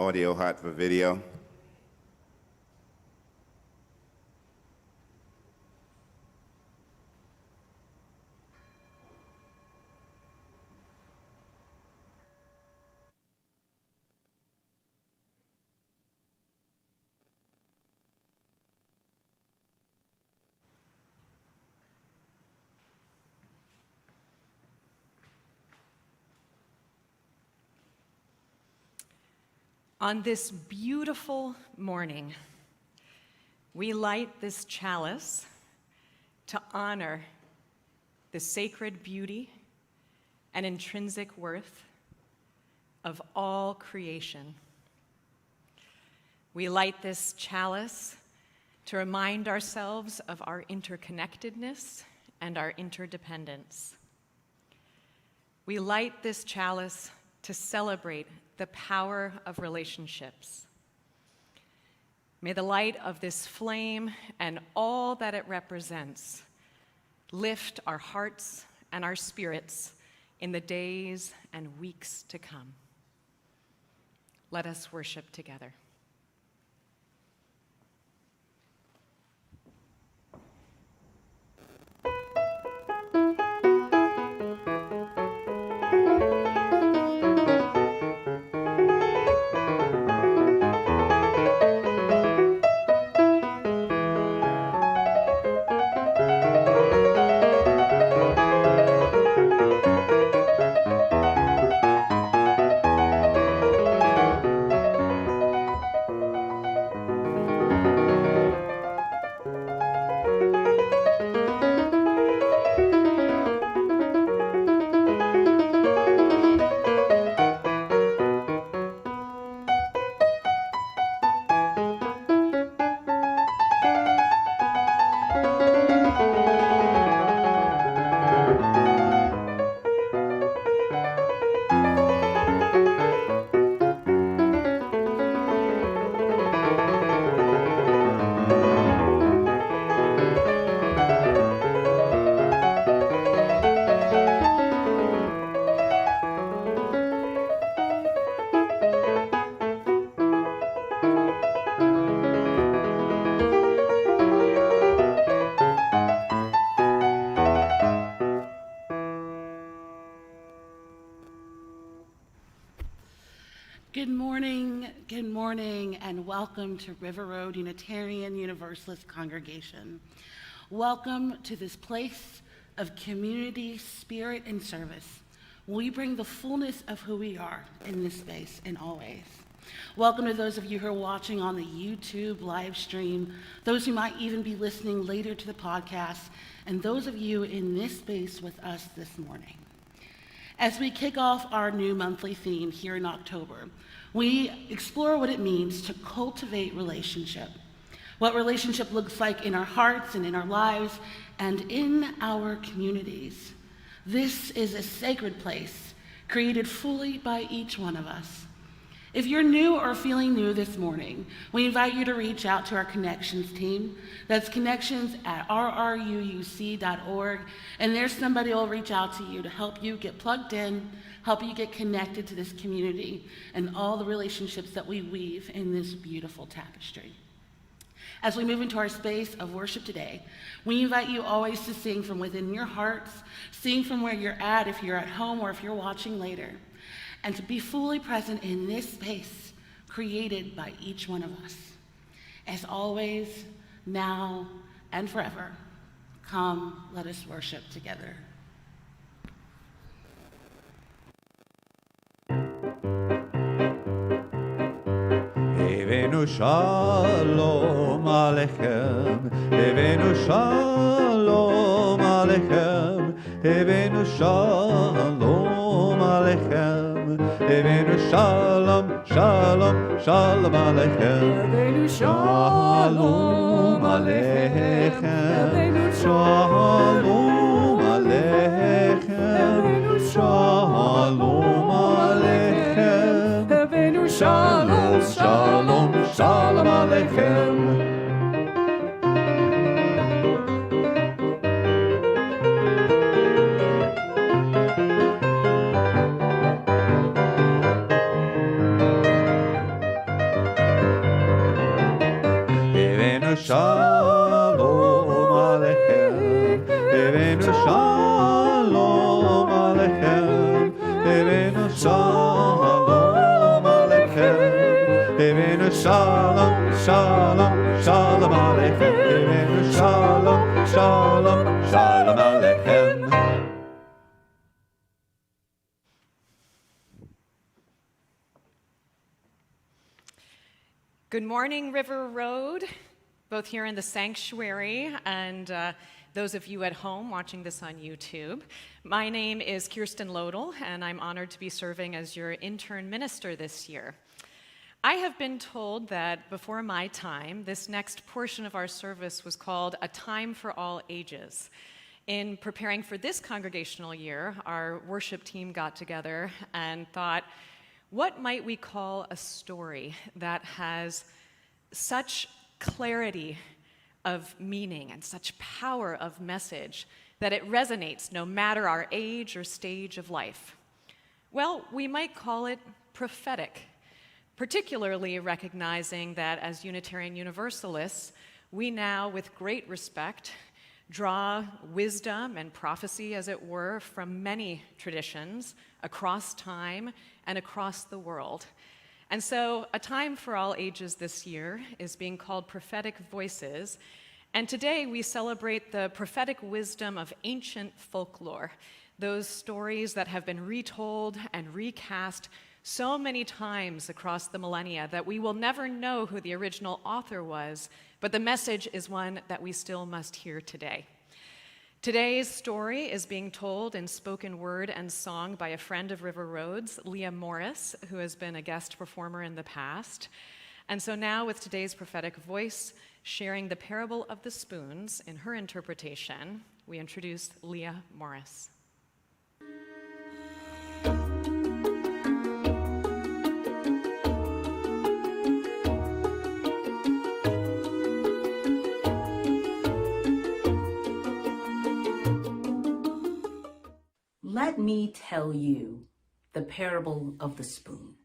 audio hot for video? On this beautiful morning, we light this chalice to honor the sacred beauty and intrinsic worth of all creation. We light this chalice to remind ourselves of our interconnectedness and our interdependence. We light this chalice to celebrate the power of relationships. May the light of this flame and all that it represents lift our hearts and our spirits in the days and weeks to come. Let us worship together. Good morning, and welcome to River Road Unitarian Universalist Congregation. Welcome to this place of community, spirit, and service. We bring the fullness of who we are in this space and always. Welcome to those of you who are watching on the YouTube live stream, those who might even be listening later to the podcast, and those of you in this space with us this morning. As we kick off our new monthly theme here in October, we explore what it means to cultivate relationship, what relationship looks like in our hearts and in our lives and in our communities. This is a sacred place created fully by each one of us. If you're new or feeling new this morning, we invite you to reach out to our connections team. That's connections@rruuc.org, and there's somebody who will reach out to you to help you get plugged in, help you get connected to this community and all the relationships that we weave in this beautiful tapestry. As we move into our space of worship today, we invite you always to sing from within your hearts, sing from where you're at if you're at home or if you're watching later, and to be fully present in this space created by each one of us. As always, now and forever, come, let us worship together. Evenu shalom alechem, Evenu shalom alechem, Evenu shalom alechem, Evenu shalom, shalom, shalom alechem, Evenu shalom alechem, Evenu shalom alechem, Evenu shalom alechem, Evenu shalom, shalom, shalom alechem. Evenu shalom alechem, Evenu shalom alechem, Evenu shalom alechem, Evenu shalom, shalom, shalom alechem, Evenu shalom, shalom, shalom alechem. Good morning, River Road, both here in the sanctuary and those of you at home watching this on YouTube. My name is Kirsten Lodel, and I'm honored to be serving as your intern minister this year. I have been told that before my time, this next portion of our service was called A Time for All Ages. In preparing for this congregational year, our worship team got together and thought, what might we call a story that has such clarity of meaning and such power of message that it resonates no matter our age or stage of life? Well, we might call it prophetic, particularly recognizing that as Unitarian Universalists, we now, with great respect, draw wisdom and prophecy, as it were, from many traditions across time and across the world. And so A Time for All Ages this year is being called Prophetic Voices, and today we celebrate the prophetic wisdom of ancient folklore, those stories that have been retold and recast so many times across the millennia that we will never know who the original author was, but the message is one that we still must hear today. Today's story is being told in spoken word and song by a friend of River Road's, Leah Morris, who has been a guest performer in the past. And so now with today's prophetic voice, sharing the parable of the spoons in her interpretation, we introduce Leah Morris. Let me tell you the parable of the spoons.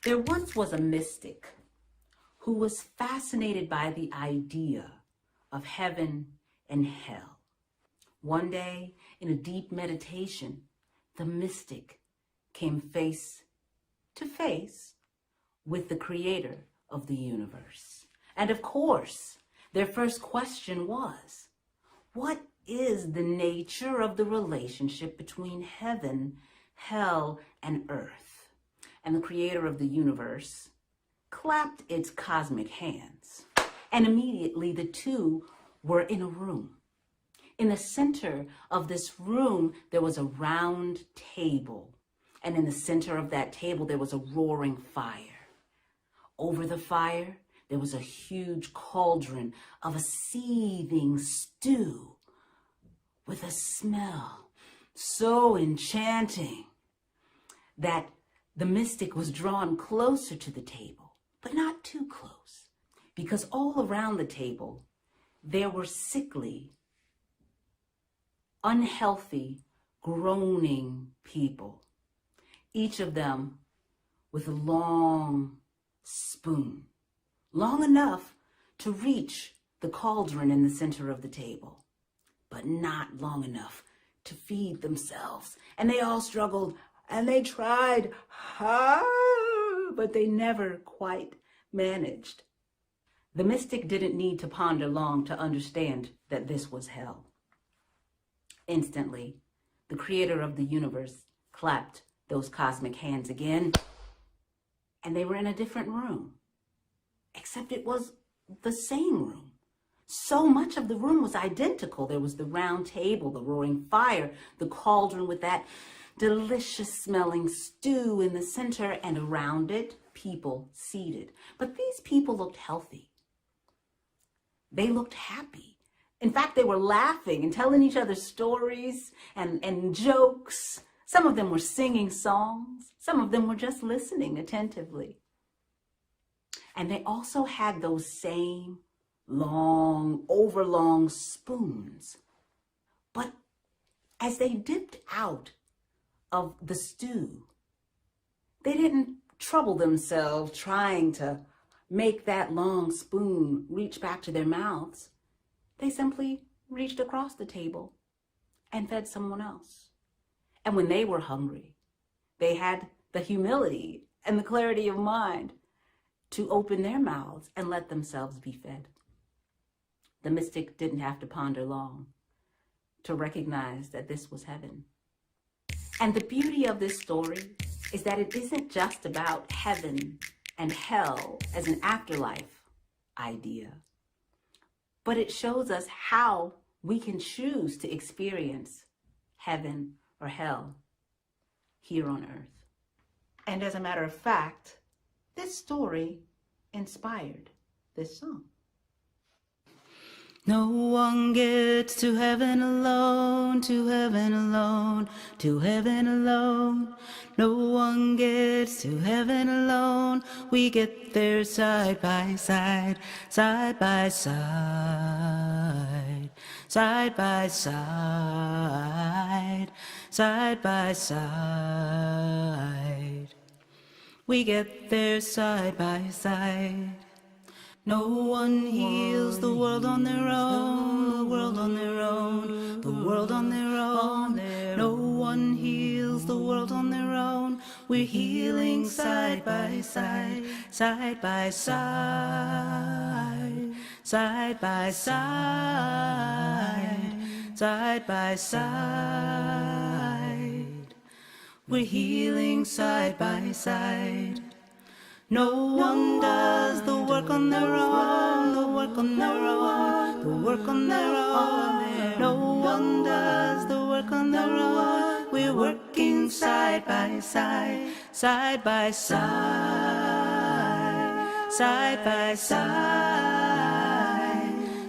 There once was a mystic who was fascinated by the idea of heaven and hell. One day, in a deep meditation, the mystic came face to face with the creator of the universe. And of course, their first question was, what is the nature of the relationship between heaven, hell, and earth? And the creator of the universe clapped its cosmic hands, and immediately the two were in a room. In the center of this room, there was a round table, and in the center of that table, there was a roaring fire. Over the fire, there was a huge cauldron of a seething stew with a smell so enchanting that the mystic was drawn closer to the table, but not too close, because all around the table, there were sickly, unhealthy, groaning people, each of them with a long spoon, long enough to reach the cauldron in the center of the table, but not long enough to feed themselves. And they all struggled and they tried hard, but they never quite managed. The mystic didn't need to ponder long to understand that this was hell. Instantly, the creator of the universe clapped those cosmic hands again, and they were in a different room. Except it was the same room. So much of the room was identical. There was the round table, the roaring fire, the cauldron with that delicious smelling stew in the center, and around it, people seated. But these people looked healthy. They looked happy. In fact, they were laughing and telling each other stories and jokes. Some of them were singing songs. Some of them were just listening attentively. And they also had those same long, overlong spoons. But as they dipped out of the stew, they didn't trouble themselves trying to make that long spoon reach back to their mouths. They simply reached across the table and fed someone else. And when they were hungry, they had the humility and the clarity of mind to open their mouths and let themselves be fed. The mystic didn't have to ponder long to recognize that this was heaven. And the beauty of this story is that it isn't just about heaven and hell as an afterlife idea, but it shows us how we can choose to experience heaven or hell here on earth. And as a matter of fact, this story inspired this song. No one gets to heaven alone, to heaven alone, to heaven alone. No one gets to heaven alone. We get there side by side, side by side, side by side, side by side. We get there side by side. No one heals the world on their own, the world on their own, the world on their own. No one heals the world on their own. We're healing side by side, side by side, side by side, side by side. We're healing side by side. No one does the work on their own, the work on their own, the work on their own. No one does the work on their own. We're working side by side, side by side, side by side,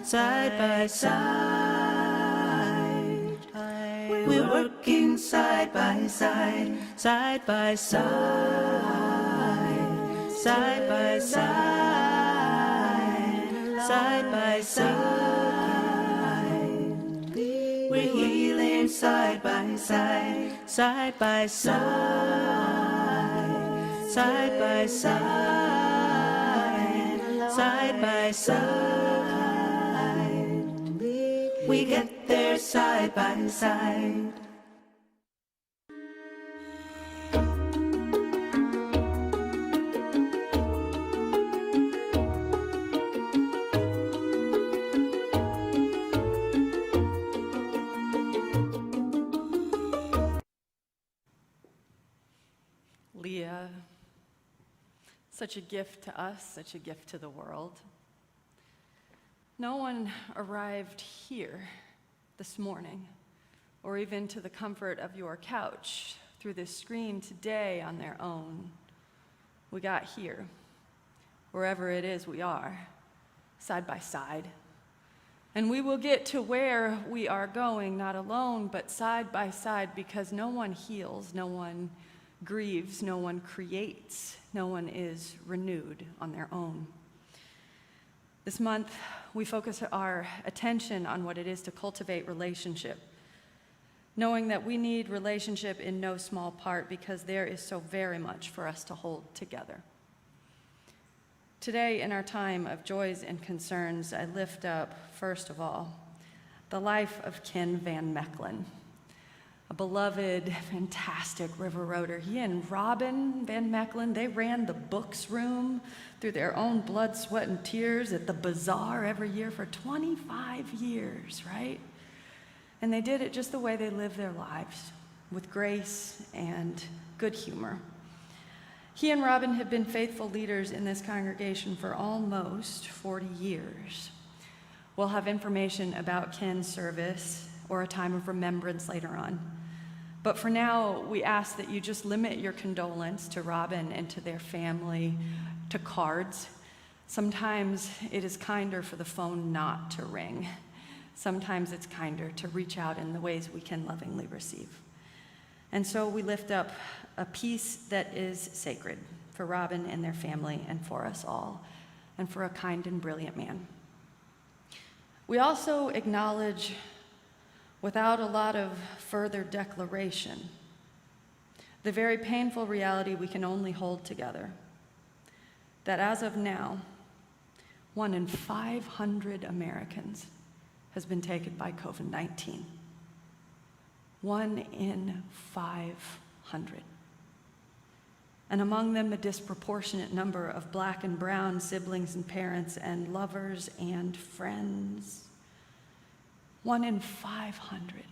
side by side. We're working side by side, side by side, side by side, side by side. We're healing side by side, side by side, side by side, side by side. We get there side by side. Leah, such a gift to us, such a gift to the world. No one arrived here this morning, or even to the comfort of your couch through this screen today on their own. We got here, wherever it is we are, side by side. And we will get to where we are going, not alone, but side by side, because no one heals, no one grieves, no one creates, no one is renewed on their own. This month, we focus our attention on what it is to cultivate relationship, knowing that we need relationship in no small part because there is so very much for us to hold together. Today, in our time of joys and concerns, I lift up, first of all, the life of Ken Van Mechelen, a beloved, fantastic river roader. He and Robin Van Mechelen, they ran the books room through their own blood, sweat, and tears at the bazaar every year for 25 years, right? And they did it just the way they live their lives, with grace and good humor. He and Robin have been faithful leaders in this congregation for almost 40 years. We'll have information about Ken's service or a time of remembrance later on. But for now, we ask that you just limit your condolence to Robin and to their family to cards. Sometimes it is kinder for the phone not to ring. Sometimes it's kinder to reach out in the ways we can lovingly receive. And so we lift up a peace that is sacred for Robin and their family and for us all, and for a kind and brilliant man. We also acknowledge, without a lot of further declaration, the very painful reality we can only hold together, that as of now, 1 in 500 Americans has been taken by COVID-19. 1 in 500. And among them, a disproportionate number of Black and brown siblings and parents and lovers and friends. 1 in 500.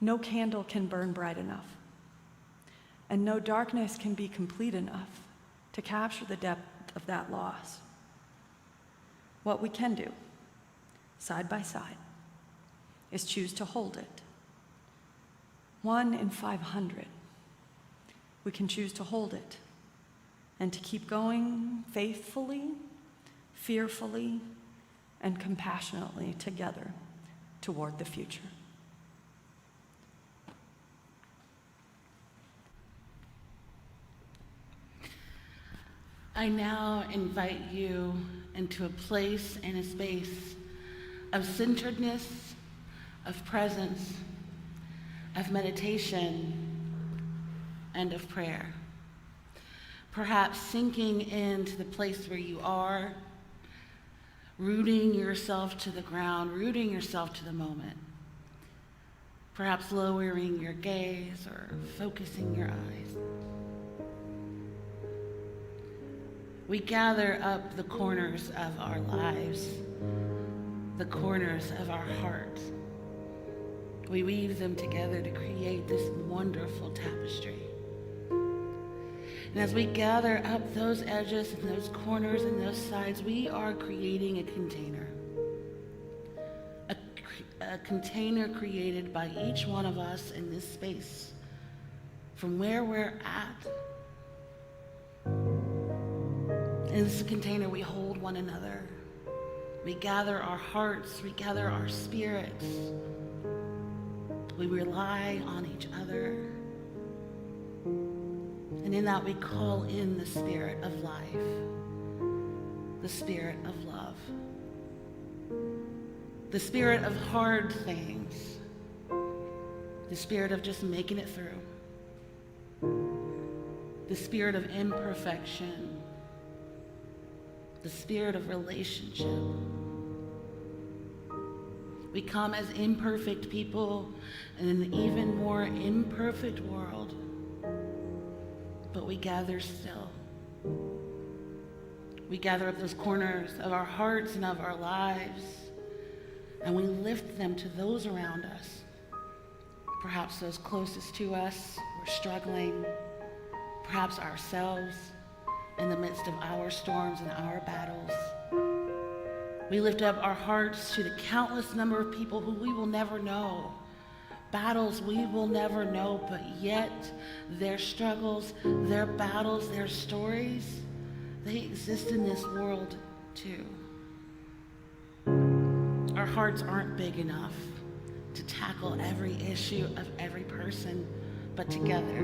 No candle can burn bright enough, and no darkness can be complete enough to capture the depth of that loss. What we can do, side by side, is choose to hold it. 1 in 500. We can choose to hold it and to keep going faithfully, fearfully, and compassionately together toward the future. I now invite you into a place and a space of centeredness, of presence, of meditation, and of prayer. Perhaps sinking into the place where you are, rooting yourself to the ground, rooting yourself to the moment. Perhaps lowering your gaze or focusing your eyes. We gather up the corners of our lives, the corners of our hearts. We weave them together to create this wonderful tapestry. And as we gather up those edges and those corners and those sides, we are creating a container. A container created by each one of us in this space, from where we're at. In this container, we hold one another. We gather our hearts, we gather our spirits. We rely on each other. And in that, we call in the spirit of life, the spirit of love, the spirit of hard things, the spirit of just making it through, the spirit of imperfection, the spirit of relationship. We come as imperfect people in an even more imperfect world, but we gather still. We gather up those corners of our hearts and of our lives, and we lift them to those around us, perhaps those closest to us who are struggling, perhaps ourselves in the midst of our storms and our battles. We lift up our hearts to the countless number of people who we will never know, battles we will never know, but yet their struggles, their battles, their stories, they exist in this world too. Our hearts aren't big enough to tackle every issue of every person, but together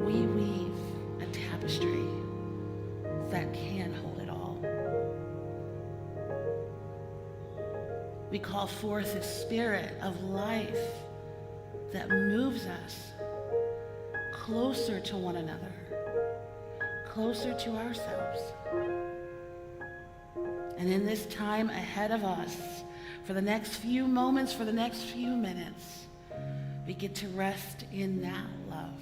we weave a tapestry that can hold it all. We call forth a spirit of life that moves us closer to one another, closer to ourselves. And in this time ahead of us, for the next few moments, for the next few minutes, we get to rest in that love.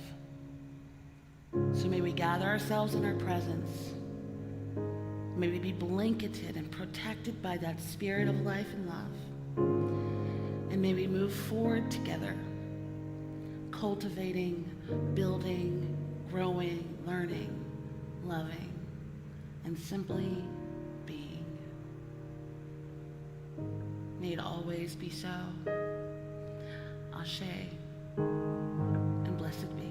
So may we gather ourselves in our presence. May we be blanketed and protected by that spirit of life and love. And may we move forward together, cultivating, building, growing, learning, loving, and simply being. May it always be so. Ashe, and blessed be.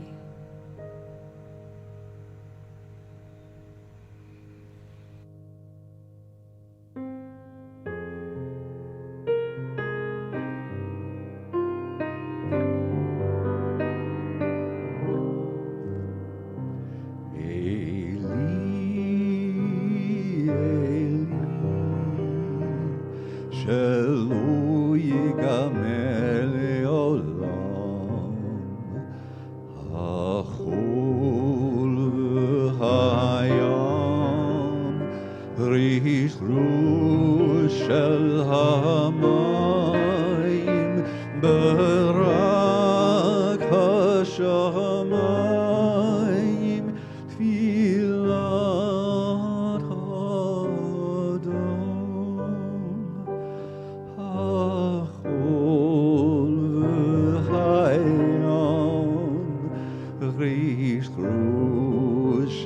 שלא ייגמר לעולם.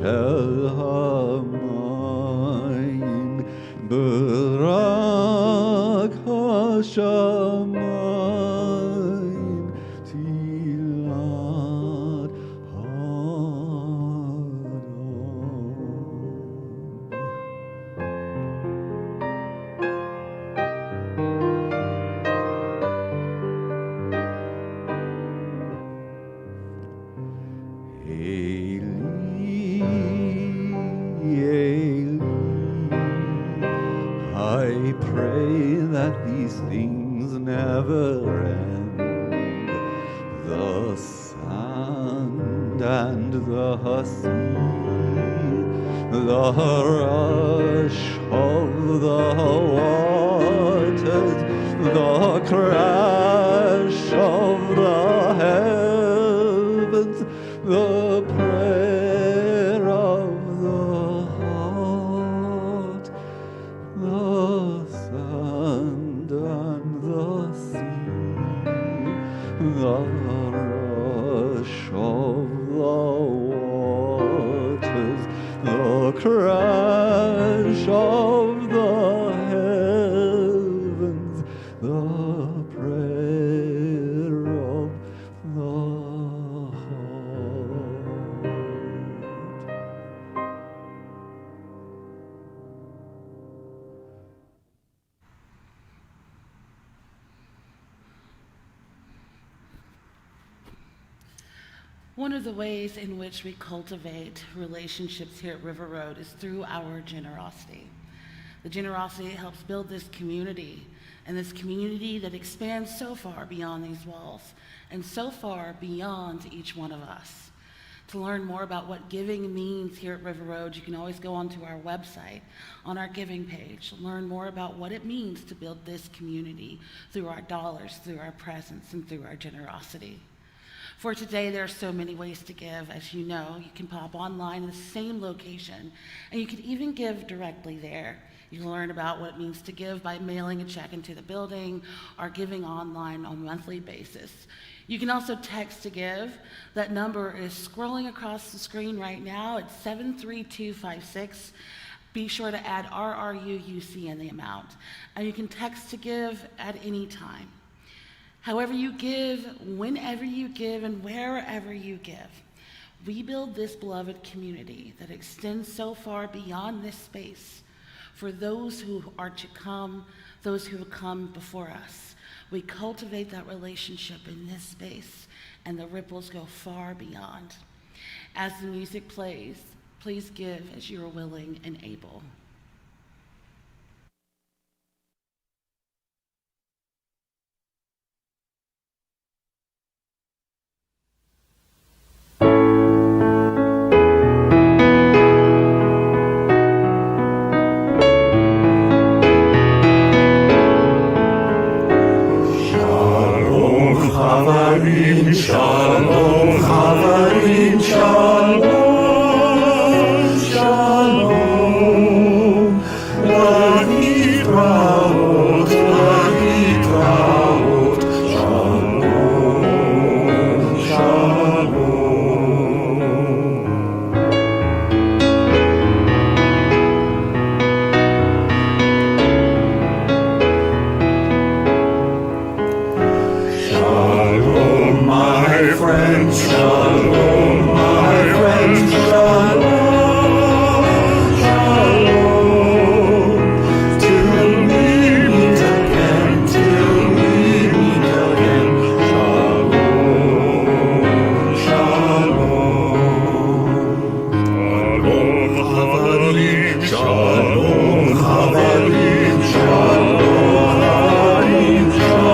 של המים, ברק השמיים, תהילת האדון. I pray that these things never end. The sand and the sea, the rush of the waters, the crash of the heavens, the prayer of the heart, the sand and the sea, the rush of the waters, the crash of the heavens, the prayer of the heart. One of the ways in which we cultivate relationships here at River Road is through our generosity. The generosity helps build this community, and this community that expands so far beyond these walls and so far beyond each one of us. To learn more about what giving means here at River Road, you can always go onto our website, on our giving page, learn more about what it means to build this community through our dollars, through our presence, and through our generosity. For today, there are so many ways to give. As you know, you can pop online in the same location, and you can even give directly there. You can learn about what it means to give by mailing a check into the building or giving online on a monthly basis. You can also text to give. That number is scrolling across the screen right now. It's 73256. Be sure to add RRUUC in the amount. And you can text to give at any time. However you give, whenever you give, and wherever you give, we build this beloved community that extends so far beyond this space for those who are to come, those who have come before us. We cultivate that relationship in this space, and the ripples go far beyond. As the music plays, please give as you are willing and able. Shalom, Chavarim, Shalom, Shalom, Lahitраot, Lahitраot, Shalom, Shalom. Shalom, my friends, shalom, my friends, shalom, shalom. Till we meet again, till we meet again, shalom, shalom. Shalom, Chavarim, shalom, Chavarim, shalom, Chavarim, shalom.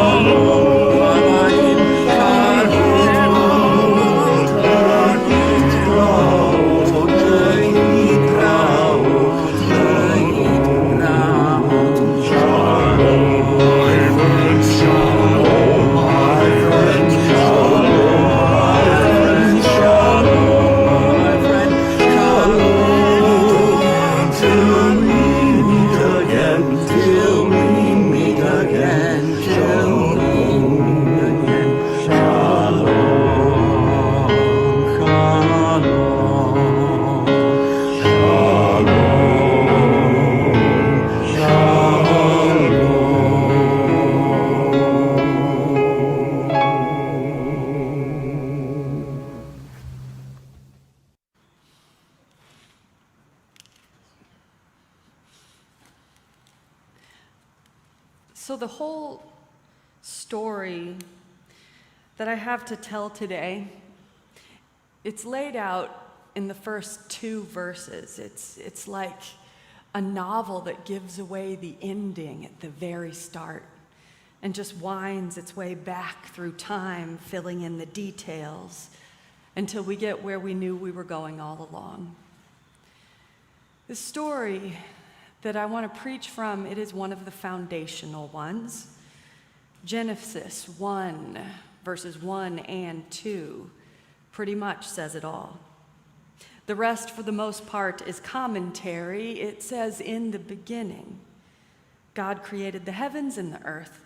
So the whole story that I have to tell today, it's laid out in the first 2 verses. It's like a novel that gives away the ending at the very start and just winds its way back through time, filling in the details until we get where we knew we were going all along. The story that I want to preach from, it is one of the foundational ones. Genesis 1, verses 1 and 2, pretty much says it all. The rest, for the most part, is commentary. It says, in the beginning, God created the heavens and the earth.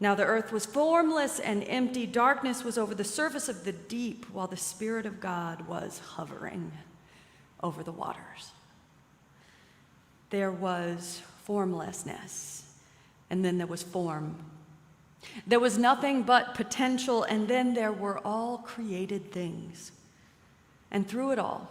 Now the earth was formless and empty. Darkness was over the surface of the deep, while the Spirit of God was hovering over the waters. There was formlessness, and then there was form. There was nothing but potential, and then there were all created things. And through it all,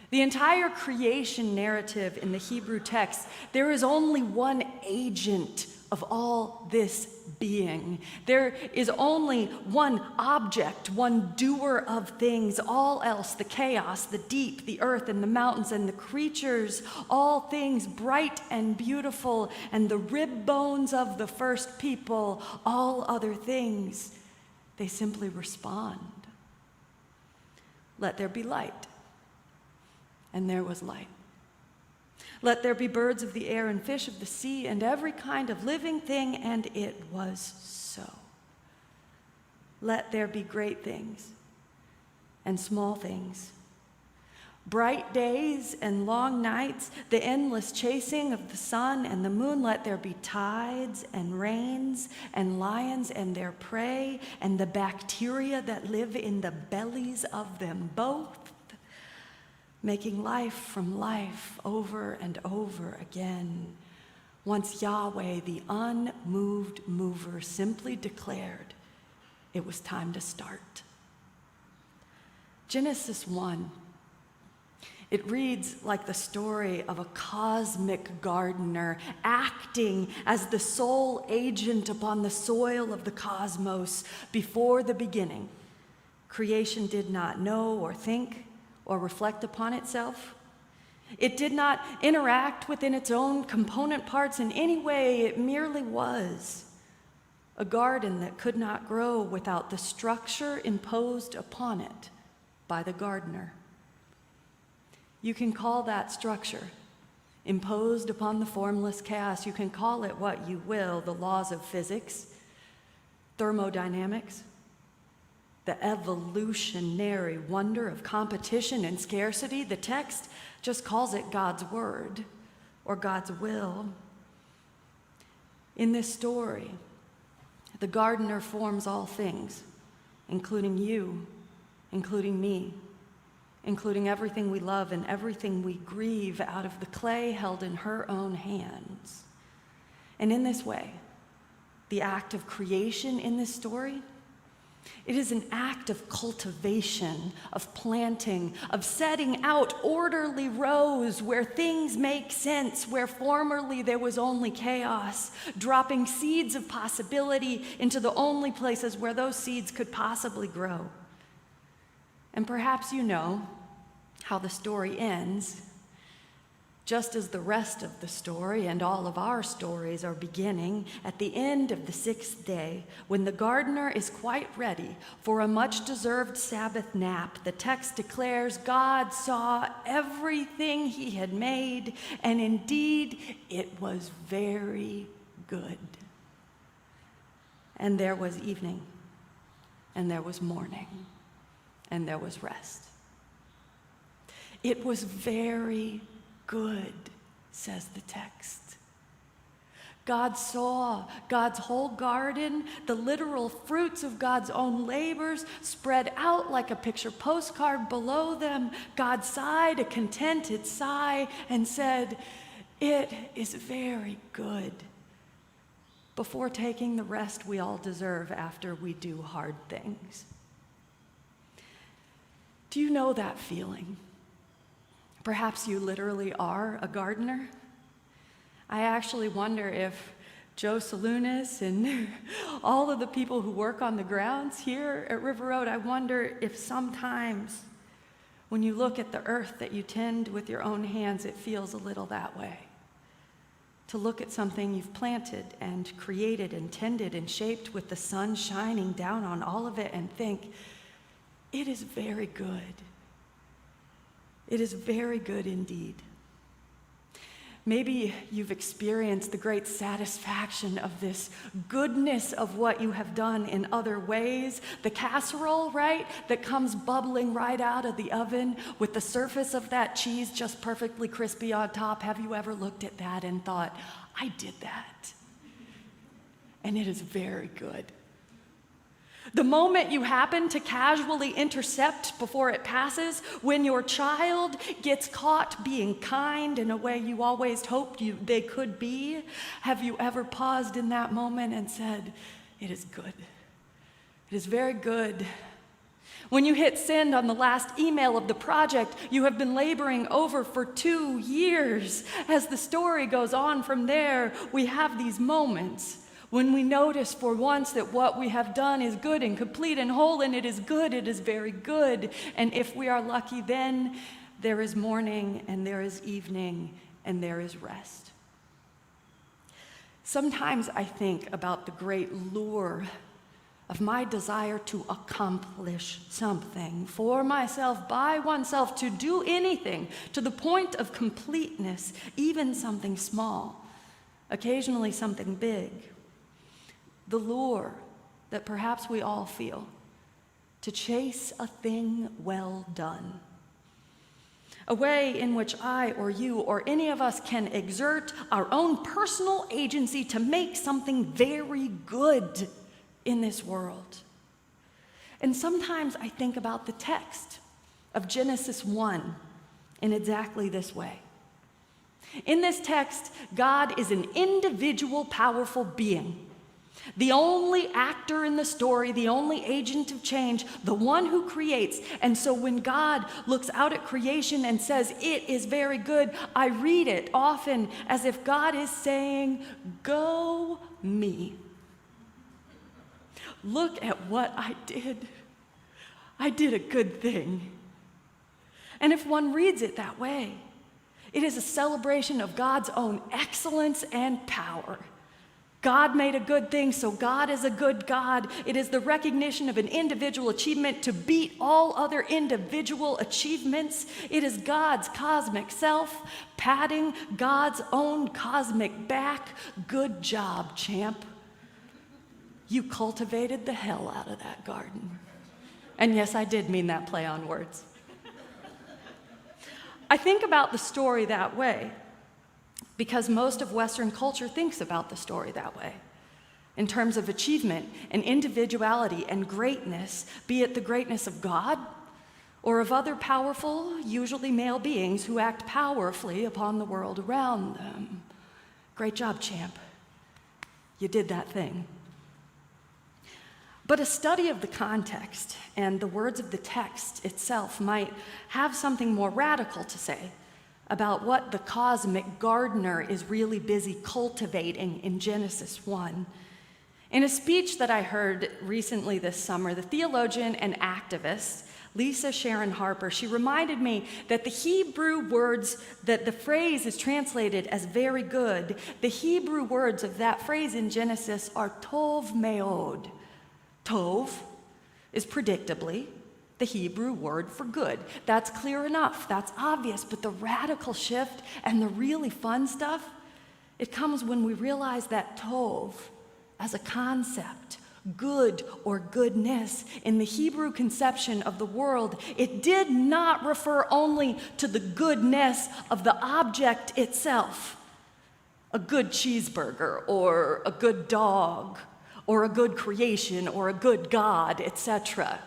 the entire creation narrative in the Hebrew text, there is only one agent of all this being. There is only one object, one doer of things. All else, the chaos, the deep, the earth, and the mountains, and the creatures, all things bright and beautiful, and the rib bones of the first people, all other things, they simply respond. Let there be light. And there was light. Let there be birds of the air and fish of the sea and every kind of living thing, and it was so. Let there be great things and small things, bright days and long nights, the endless chasing of the sun and the moon. Let there be tides and rains and lions and their prey and the bacteria that live in the bellies of them both, making life from life over and over again. Once Yahweh, the unmoved mover, simply declared it was time to start. Genesis 1. It reads like the story of a cosmic gardener acting as the sole agent upon the soil of the cosmos before the beginning. Creation did not know or think or reflect upon itself. It did not interact within its own component parts in any way. It merely was a garden that could not grow without the structure imposed upon it by the gardener. You can call that structure imposed upon the formless chaos. You can call it what you will, the laws of physics, thermodynamics, the evolutionary wonder of competition and scarcity. The text just calls it God's word or God's will. In this story, the gardener forms all things, including you, including me, including everything we love and everything we grieve, out of the clay held in her own hands. And in this way, the act of creation in this story, it is an act of cultivation, of planting, of setting out orderly rows where things make sense, where formerly there was only chaos, dropping seeds of possibility into the only places where those seeds could possibly grow. And perhaps you know how the story ends, just as the rest of the story and all of our stories are beginning at the end of the 6th day, when the gardener is quite ready for a much-deserved Sabbath nap. The text declares God saw everything he had made, and indeed it was very good. And there was evening, and there was morning, and there was rest. It was very good, says the text. God saw God's whole garden, the literal fruits of God's own labors spread out like a picture postcard below them. God sighed a contented sigh and said, "It is very good," before taking the rest we all deserve after we do hard things. Do you know that feeling? Perhaps you literally are a gardener. I actually wonder if Joe Salunas and all of the people who work on the grounds here at River Road, I wonder if sometimes when you look at the earth that you tend with your own hands, it feels a little that way. To look at something you've planted and created and tended and shaped with the sun shining down on all of it and think, it is very good. It is very good indeed. Maybe you've experienced the great satisfaction of this goodness of what you have done in other ways. The casserole, right, that comes bubbling right out of the oven with the surface of that cheese just perfectly crispy on top. Have you ever looked at that and thought, I did that? And it is very good. The moment you happen to casually intercept before it passes, when your child gets caught being kind in a way you always hoped they could be, have you ever paused in that moment and said, it is good. It is very good. When you hit send on the last email of the project you have been laboring over for 2 years, as the story goes on from there, we have these moments when we notice for once that what we have done is good and complete and whole, and it is good, it is very good. And if we are lucky, then there is morning and there is evening and there is rest. Sometimes I think about the great lure of my desire to accomplish something for myself, by oneself, to do anything to the point of completeness, even something small, occasionally something big. The lure that perhaps we all feel to chase a thing well done. A way in which I or you or any of us can exert our own personal agency to make something very good in this world. And sometimes I think about the text of Genesis 1 in exactly this way. In this text, God is an individual, powerful being. The only actor in the story, the only agent of change, the one who creates. And so when God looks out at creation and says, it is very good, I read it often as if God is saying, go me. Look at what I did. I did a good thing. And if one reads it that way, it is a celebration of God's own excellence and power. God made a good thing, so God is a good God. It is the recognition of an individual achievement to beat all other individual achievements. It is God's cosmic self patting God's own cosmic back. Good job, champ. You cultivated the hell out of that garden. And yes, I did mean that play on words. I think about the story that way because most of Western culture thinks about the story that way, in terms of achievement and individuality and greatness, be it the greatness of God or of other powerful, usually male beings who act powerfully upon the world around them. Great job, champ. You did that thing. But a study of the context and the words of the text itself might have something more radical to say about what the cosmic gardener is really busy cultivating in Genesis 1. In a speech that I heard recently this summer, the theologian and activist Lisa Sharon Harper, she reminded me that the Hebrew words that the phrase is translated as very good, the Hebrew words of that phrase in Genesis are tov meod. Tov is predictably the Hebrew word for good. That's clear enough, that's obvious, but the radical shift and the really fun stuff, it comes when we realize that tov, as a concept, good or goodness, in the Hebrew conception of the world, it did not refer only to the goodness of the object itself, a good cheeseburger or a good dog or a good creation or a good God, etc.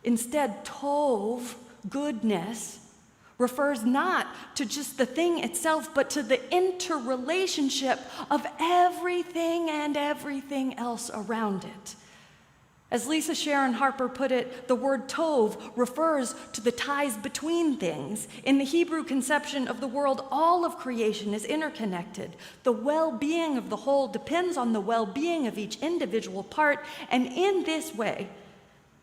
Instead, tov, goodness, refers not to just the thing itself, but to the interrelationship of everything and everything else around it. As Lisa Sharon Harper put it, the word tov refers to the ties between things. In the Hebrew conception of the world, all of creation is interconnected. The well-being of the whole depends on the well-being of each individual part, and in this way,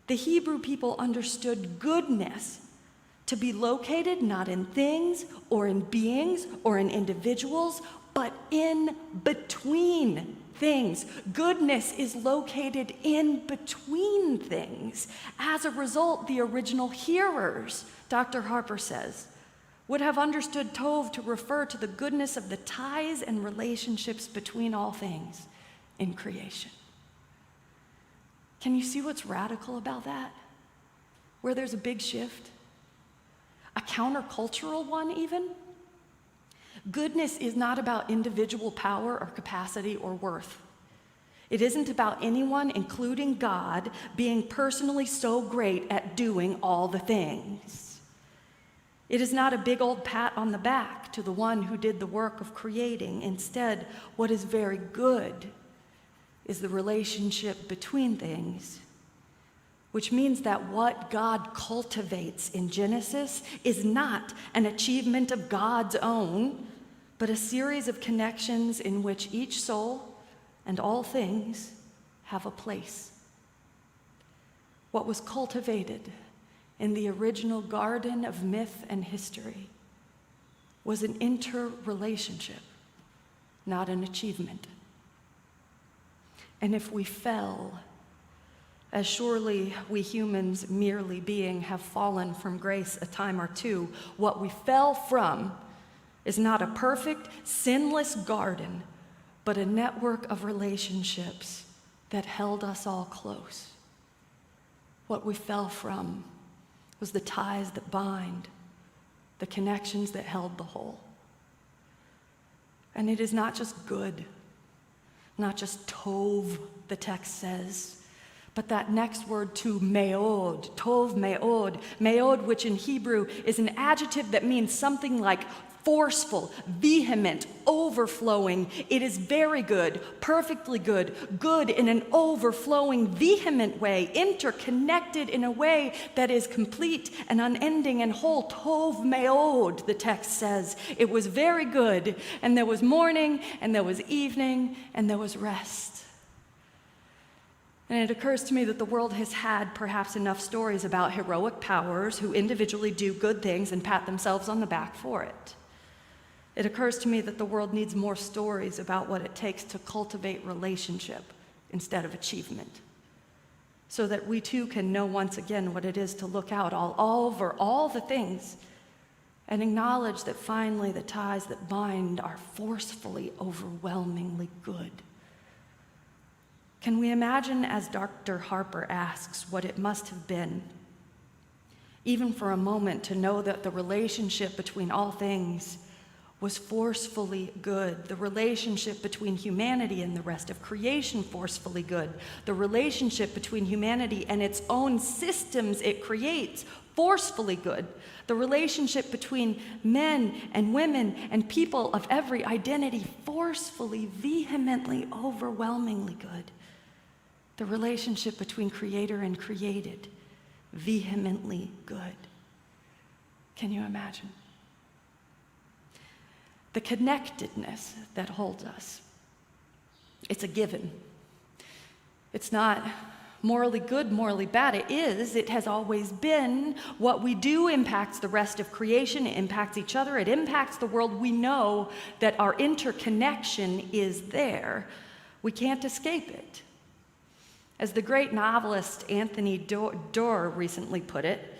the Hebrew people understood goodness to be located not in things or in beings or in individuals, but in between things. Goodness is located in between things. As a result, the original hearers, Dr. Harper says, would have understood tov to refer to the goodness of the ties and relationships between all things in creation. Can you see what's radical about that? Where there's a big shift? A countercultural one, even? Goodness is not about individual power or capacity or worth. It isn't about anyone, including God, being personally so great at doing all the things. It is not a big old pat on the back to the one who did the work of creating. Instead, what is very good is the relationship between things, which means that what God cultivates in Genesis is not an achievement of God's own, but a series of connections in which each soul and all things have a place. What was cultivated in the original garden of myth and history was an interrelationship, not an achievement. And if we fell, as surely we humans, merely being, have fallen from grace a time or two, what we fell from is not a perfect, sinless garden, but a network of relationships that held us all close. What we fell from was the ties that bind, the connections that held the whole. And it is not just good, not just tov, the text says, but that next word to meod, tov meod, meod, which in Hebrew is an adjective that means something like forceful, vehement, overflowing. It is very good, perfectly good, good in an overflowing, vehement way, interconnected in a way that is complete and unending and whole. Tov meod, the text says. It was very good, and there was morning, and there was evening, and there was rest. And it occurs to me that the world has had perhaps enough stories about heroic powers who individually do good things and pat themselves on the back for it. It occurs to me that the world needs more stories about what it takes to cultivate relationship instead of achievement, so that we too can know once again what it is to look out all over all the things and acknowledge that finally the ties that bind are forcefully, overwhelmingly good. Can we imagine, as Dr. Harper asks, what it must have been, even for a moment, to know that the relationship between all things was forcefully good, the relationship between humanity and the rest of creation forcefully good, the relationship between humanity and its own systems it creates forcefully good, the relationship between men and women and people of every identity forcefully, vehemently, overwhelmingly good, the relationship between creator and created vehemently good. Can you imagine? The connectedness that holds us, it's a given. It's not morally good, morally bad. It has always been. What we do impacts the rest of creation, it impacts each other, it impacts the world. We know that our interconnection is there. We can't escape it. As the great novelist Anthony Doerr recently put it,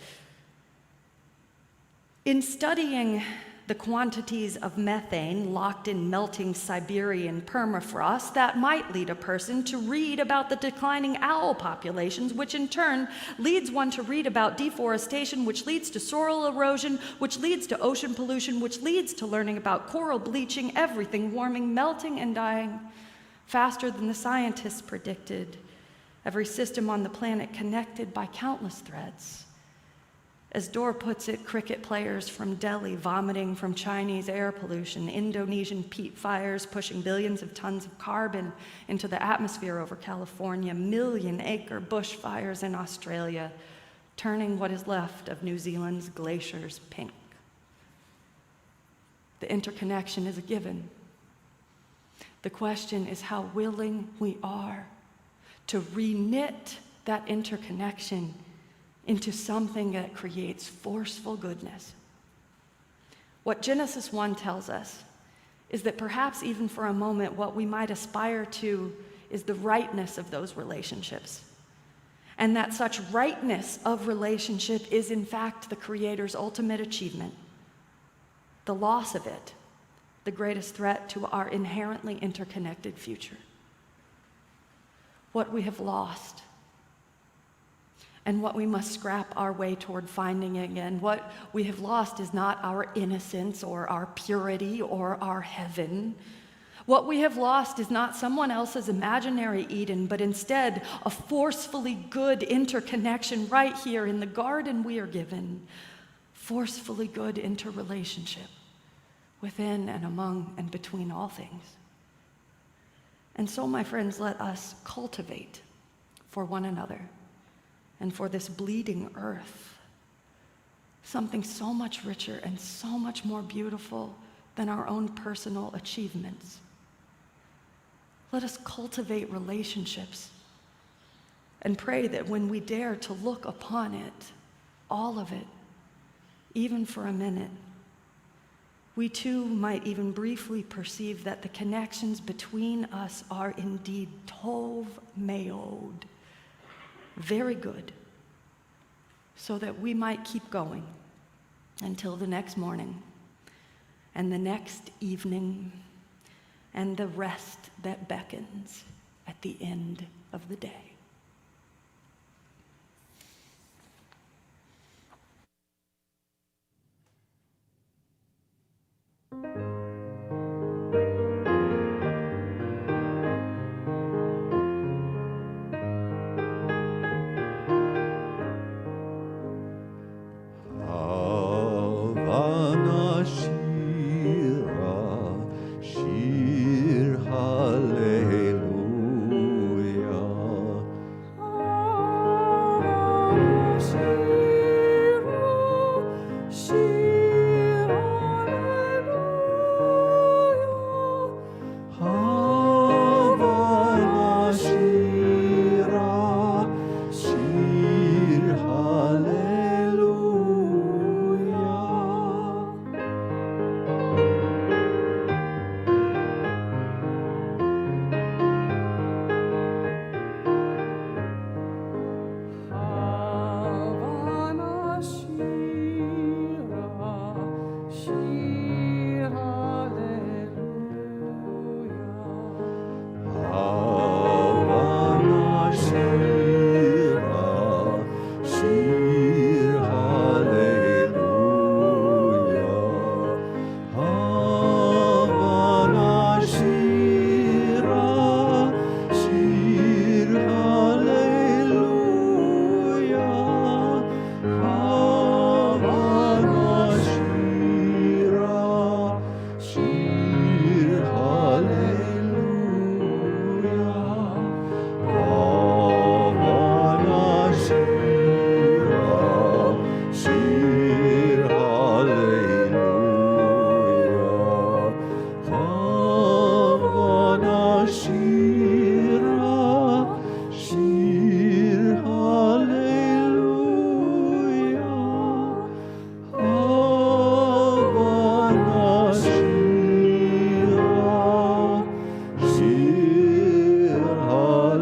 in studying the quantities of methane locked in melting Siberian permafrost, that might lead a person to read about the declining owl populations, which in turn leads one to read about deforestation, which leads to soil erosion, which leads to ocean pollution, which leads to learning about coral bleaching, everything warming, melting, and dying faster than the scientists predicted. Every system on the planet connected by countless threads. As Dor puts it, cricket players from Delhi vomiting from Chinese air pollution, Indonesian peat fires pushing billions of tons of carbon into the atmosphere over California, million-acre bushfires in Australia, turning what is left of New Zealand's glaciers pink. The interconnection is a given. The question is how willing we are to reknit that interconnection into something that creates forceful goodness. What Genesis 1 tells us is that perhaps even for a moment, what we might aspire to is the rightness of those relationships. And that such rightness of relationship is in fact the Creator's ultimate achievement. The loss of it, the greatest threat to our inherently interconnected future. What we have lost, and what we must scrap our way toward finding again. What we have lost is not our innocence or our purity or our heaven. What we have lost is not someone else's imaginary Eden, but instead a forcefully good interconnection right here in the garden we are given. Forcefully good interrelationship within and among and between all things. And so, my friends, let us cultivate for one another and for this bleeding earth something so much richer and so much more beautiful than our own personal achievements. Let us cultivate relationships and pray that when we dare to look upon it, all of it, even for a minute, we too might even briefly perceive that the connections between us are indeed tov meod, very good, so that we might keep going until the next morning and the next evening and the rest that beckons at the end of the day. Havana Shira, Shir Hallelujah. Havana Shira, Shir Hallelujah. Havana Shira, Shir Hallelujah. Havana Shira, Shir Hallelujah. Havana Shira, Shir Hallelujah. Havana Shira, Shir Hallelujah. Havana Shira, Shir Hallelujah. Havana Shira, Shir Hallelujah. Havana Shira, Shir Hallelujah.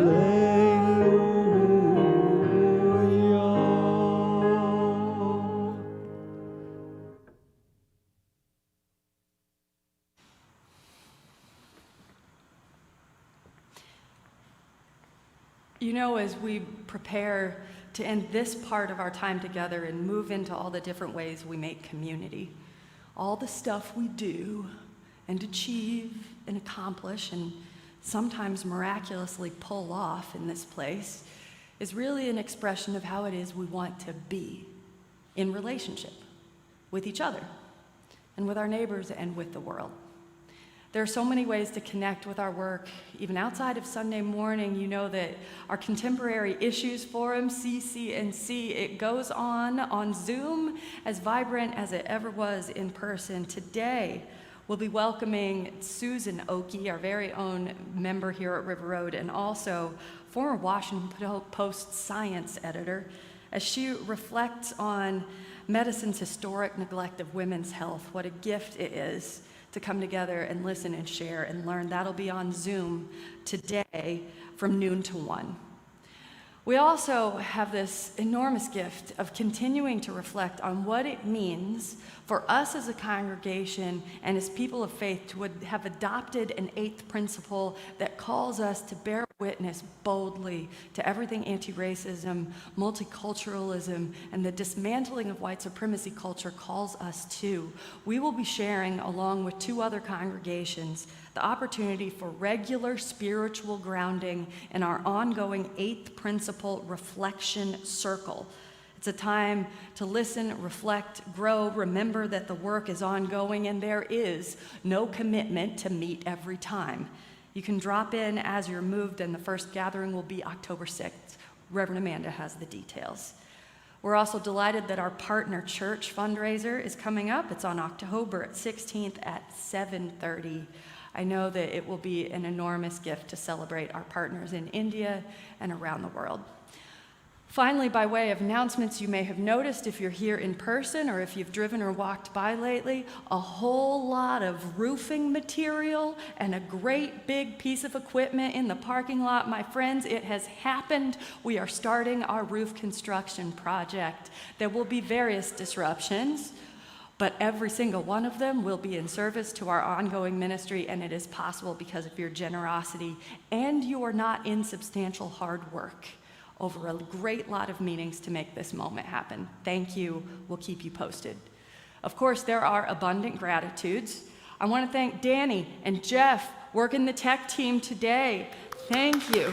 You know, as we prepare to end this part of our time together and move into all the different ways we make community, all the stuff we do and achieve and accomplish and sometimes miraculously pull off in this place is really an expression of how it is we want to be. in relationship with each other and with our neighbors and with the world. There are so many ways to connect with our work. Even outside of Sunday morning, you know that our Contemporary Issues Forum, CCNC, it goes on Zoom, as vibrant as it ever was in person. Today, we'll be welcoming Susan Oakey, our very own member here at River Road, and also former Washington Post science editor, as she reflects on medicine's historic neglect of women's health, what a gift it is to come together and listen and share and learn. That'll be on Zoom today from noon to 1. We also have this enormous gift of continuing to reflect on what it means for us as a congregation and as people of faith to have adopted an 8th principle that calls us to bear witness boldly to everything anti-racism, multiculturalism, and the dismantling of white supremacy culture calls us to. We will be sharing, along with 2 other congregations, the opportunity for regular spiritual grounding in our ongoing 8th principle reflection circle. It's a time to listen, reflect, grow, remember that the work is ongoing and there is no commitment to meet every time. You can drop in as you're moved, and the first gathering will be October 6th. Reverend Amanda has the details. We're also delighted that our partner church fundraiser is coming up. It's on October 16th at 7:30. I know that it will be an enormous gift to celebrate our partners in India and around the world. Finally, by way of announcements, you may have noticed if you're here in person or if you've driven or walked by lately, a whole lot of roofing material and a great big piece of equipment in the parking lot. My friends, it has happened. We are starting our roof construction project. There will be various disruptions, but every single one of them will be in service to our ongoing ministry, and it is possible because of your generosity and your not insubstantial hard work over a great lot of meetings to make this moment happen. Thank you. We'll keep you posted. Of course, there are abundant gratitudes. I want to thank Danny and Jeff working the tech team today. Thank you.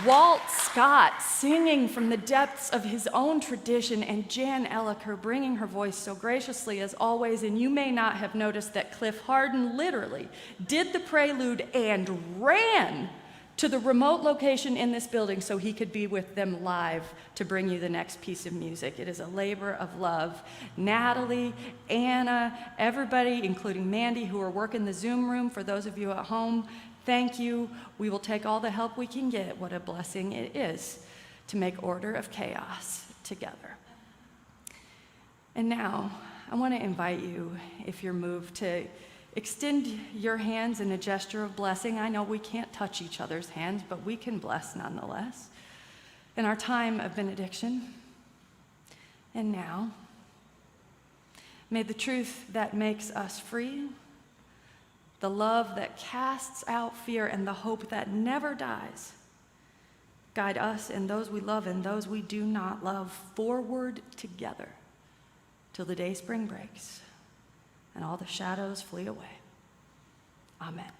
Walt Scott singing from the depths of his own tradition, and Jan Elliker bringing her voice so graciously as always. And you may not have noticed that Cliff Harden literally did the prelude and ran to the remote location in this building so he could be with them live to bring you the next piece of music. It is a labor of love. Natalie, Anna, everybody, including Mandy, who are working the Zoom room, for those of you at home, thank you. We will take all the help we can get. What a blessing it is to make order of chaos together. And now, I want to invite you, if you're moved, to extend your hands in a gesture of blessing. I know we can't touch each other's hands, but we can bless nonetheless in our time of benediction. And now, may the truth that makes us free, the love that casts out fear, and the hope that never dies guide us and those we love and those we do not love forward together till the day spring breaks and all the shadows flee away. Amen.